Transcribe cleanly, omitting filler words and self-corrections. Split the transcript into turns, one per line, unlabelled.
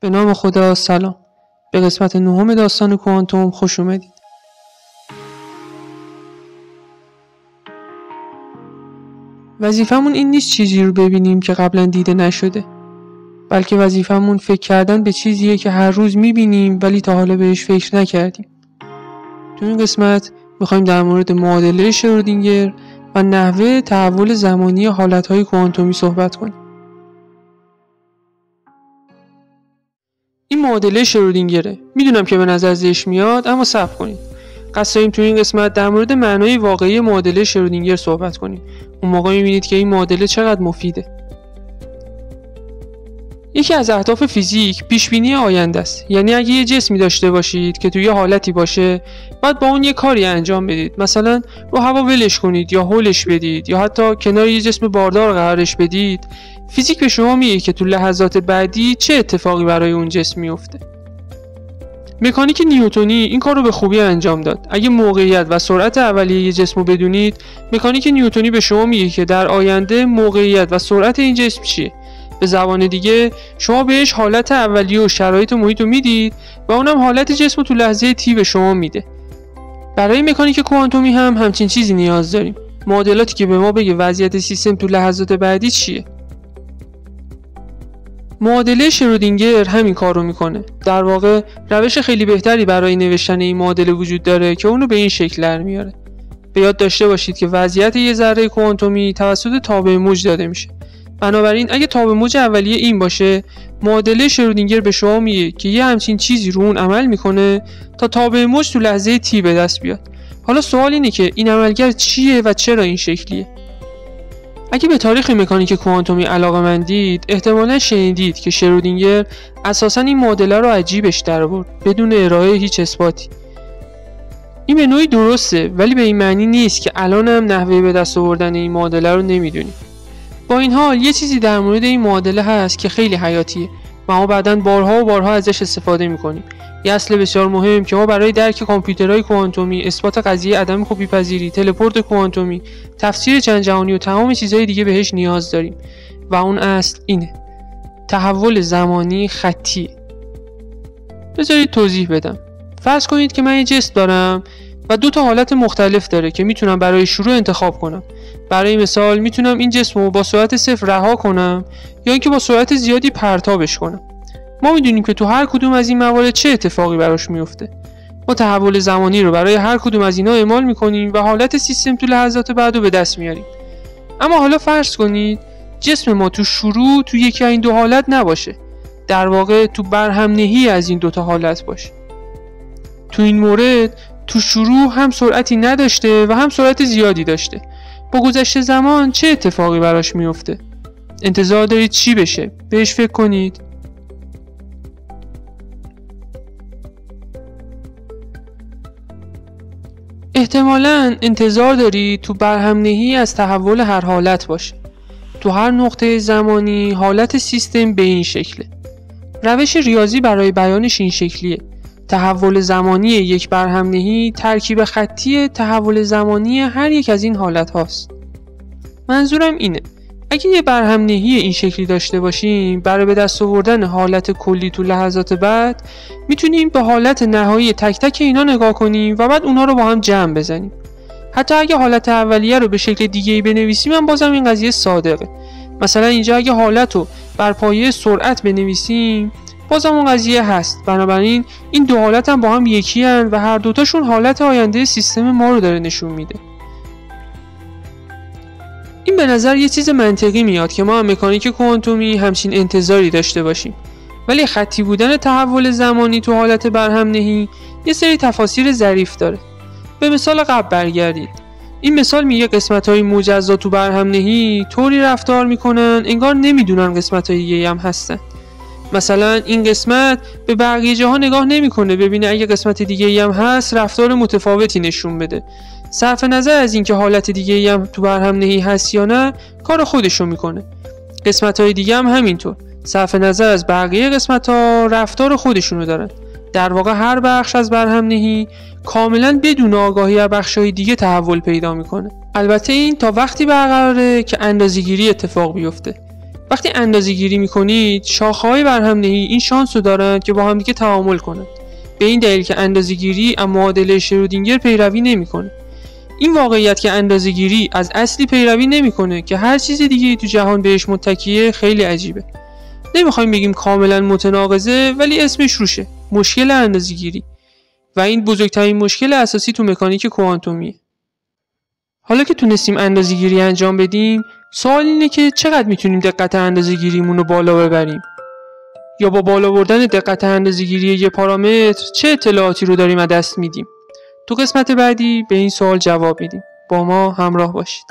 به نام خدا. سلام. به قسمت 9 داستان کوانتوم خوش اومدید. وظیفمون این نیست چیزی رو ببینیم که قبلا دیده نشده، بلکه وظیفمون فکر کردن به چیزیه که هر روز میبینیم ولی تا حالا بهش فکر نکردیم. تو این قسمت میخوایم در مورد معادله شرودینگر و نحوه تحول زمانی حالتهای کوانتومی صحبت کنیم. این معادله شرودینگره. میدونم که به نظر زشت میاد، اما صبر کنید. قصد داریم تو این قسمت در مورد معنای واقعی معادله شرودینگر صحبت کنیم. اون موقع میبینید که این معادله چقدر مفیده. یکی از اهداف فیزیک پیشبینی آینده است. یعنی اگه یه جسمی داشته باشید که توی حالتی باشه، بعد با اون یه کاری انجام بدید. مثلا رو هوا ولش کنید یا هولش بدید یا حتی کنار یه جسم باردار قرارش بدید. فیزیک به شما میگه که تو لحظات بعدی چه اتفاقی برای اون جسم میفته. مکانیک نیوتنی این کار رو به خوبی انجام داد. اگه موقعیت و سرعت اولیه یه جسم رو بدونید، مکانیک نیوتنی به شما میگه که در آینده موقعیت و سرعت این جسم چیه. به زبان دیگه شما بهش حالت اولیه و شرایط محیط رو میدید و اونم حالت جسم رو تو لحظه تی به شما میده. برای مکانیک کوانتومی هم همچین چیزی نیاز داریم. معادلاتی که به ما بگه وضعیت سیستم تو لحظات بعدی چیه. معادله شرودینگر همین کار رو میکنه. در واقع روش خیلی بهتری برای نوشتن این معادله وجود داره که اونو به این شکل در میاره. به یاد داشته باشید که وضعیت یه ذره کوانتومی توسط تابع موج داده میشه. بنابراین اگه تابع موج اولیه این باشه، معادله شرودینگر به شما میگه که یه همچین چیزی رو اون عمل میکنه تا تابع موج تو لحظه تی به دست بیاد. حالا سوال اینه که این عملکرد چیه و چرا این شکلیه؟ اگه به تاریخ مکانیک کوانتومی علاقه‌مندید، احتمالاً شنیدید که شرودینگر اساساً این معادله رو عجیبش درآورد بدون ارائه هیچ اثباتی. این به نوعی درسته، ولی به این معنی نیست که الان هم نحوه به دست آوردن این معادله رو نمیدونیم. با این حال یه چیزی در مورد این معادله هست که خیلی حیاتیه و ما بعداً بارها و بارها ازش استفاده می‌کنیم. یه اصل بسیار مهم که ما برای درک کامپیوترهای کوانتومی، اثبات قضیه عدم کپی‌پذیری، تلپورت کوانتومی، تفسیر چند جهانی و تمام چیزهای دیگه بهش نیاز داریم و اون اصل اینه: تحول زمانی خطی. بذارید توضیح بدم. فرض کنید که من یه جسم دارم و 2 تا حالت مختلف داره که میتونم برای شروع انتخاب کنم. برای مثال میتونم این جسم رو با سرعت 0 رها کنم یا اینکه با سرعت زیادی پرتابش کنم. ما میدونیم که تو هر کدوم از این موارد چه اتفاقی براش میفته. ما تحول زمانی رو برای هر کدوم از اینا اعمال میکنیم و حالت سیستم تو لحظات بعد رو به دست میاریم. اما حالا فرض کنید جسم ما تو شروع تو یکی از این 2 حالت نباشه. در واقع تو برهم‌نهی از این 2 تا حالت باشه. تو این مورد تو شروع هم سرعتی نداشته و هم سرعت زیادی داشته. با گذشت زمان چه اتفاقی براش میفته؟ انتظار دارید چی بشه؟ بهش فکر کنید. احتمالاً انتظار دارید تو برهم‌نهی از تحول هر حالت باشه. تو هر نقطه زمانی حالت سیستم به این شکله. روش ریاضی برای بیانش این شکلیه: تحول زمانی یک برهم‌نهی ترکیب خطی تحول زمانی هر یک از این حالت هاست. منظورم اینه اگه یه برهم‌نهی این شکلی داشته باشیم، برای به دست آوردن حالت کلی تو لحظات بعد میتونیم به حالت نهایی تک تک اینا نگاه کنیم و بعد اونها رو با هم جمع بزنیم. حتی اگه حالت اولیه رو به شکل دیگه‌ای بنویسیم هم بازم این قضیه صادقه. مثلا اینجا اگه حالت رو بر پایه سرعت بنویسیم، بازم اون قضیه هست. بنابراین این 2 حالت هم با هم یکی هن و هر دوتاشون حالت آینده سیستم ما رو داره نشون میده. این به نظر یه چیز منطقی میاد که ما هم مکانیک کوانتومی همچین انتظاری داشته باشیم. ولی خطی بودن تحول زمانی تو حالت برهم‌نهی یه سری تفاسیر ظریف داره. به مثال قبل برگردید. این مثال میگه قسمت‌های مجزا تو برهم‌نهی طوری رفتار میکنن انگار نمیدونن قسمت‌های دیگه هم هستن. مثلا این قسمت به بقیه جاها نگاه نمیکنه ببینه اگه قسمت دیگه‌ای هم هست رفتار متفاوتی نشون بده. صرف نظر از اینکه حالت دیگه‌ای هم تو برهم‌نهی هست یا نه، کار خودشو میکنه. قسمت‌های دیگه هم همینطور. صرف نظر از بقیه قسمت‌ها رفتار خودشونو دارن. در واقع هر بخش از برهم‌نهی کاملا بدون آگاهی از بخش‌های دیگه تحول پیدا میکنه. البته این تا وقتی برقراره که اندازه‌گیری اتفاق بیفته. وقتی اندازه‌گیری میکنید شاخه‌های برهم‌نهی این شانس رو دارن که با هم دیگه تعامل کنن، به این دلیل که اندازه‌گیری از معادله شرودینگر پیروی نمیکنه. این واقعیت که اندازه‌گیری از اصلی پیروی نمیکنه که هر چیز دیگه تو جهان بهش متکیه خیلی عجیبه. نمیخوایم بگیم کاملا متناقضه، ولی اسمش روشه، مشکل اندازه‌گیری، و این بزرگترین مشکل اساسی تو مکانیک کوانتومیه. حالا که تونستیم اندازه‌گیری انجام بدیم، سوال اینه که چقدر میتونیم دقت اندازه‌گیریمون رو بالا ببریم؟ یا با بالا بردن دقت اندازه‌گیری یه پارامتر چه اطلاعاتی رو داریم از دست میدیم؟ تو قسمت بعدی به این سوال جواب میدیم. با ما همراه باشید.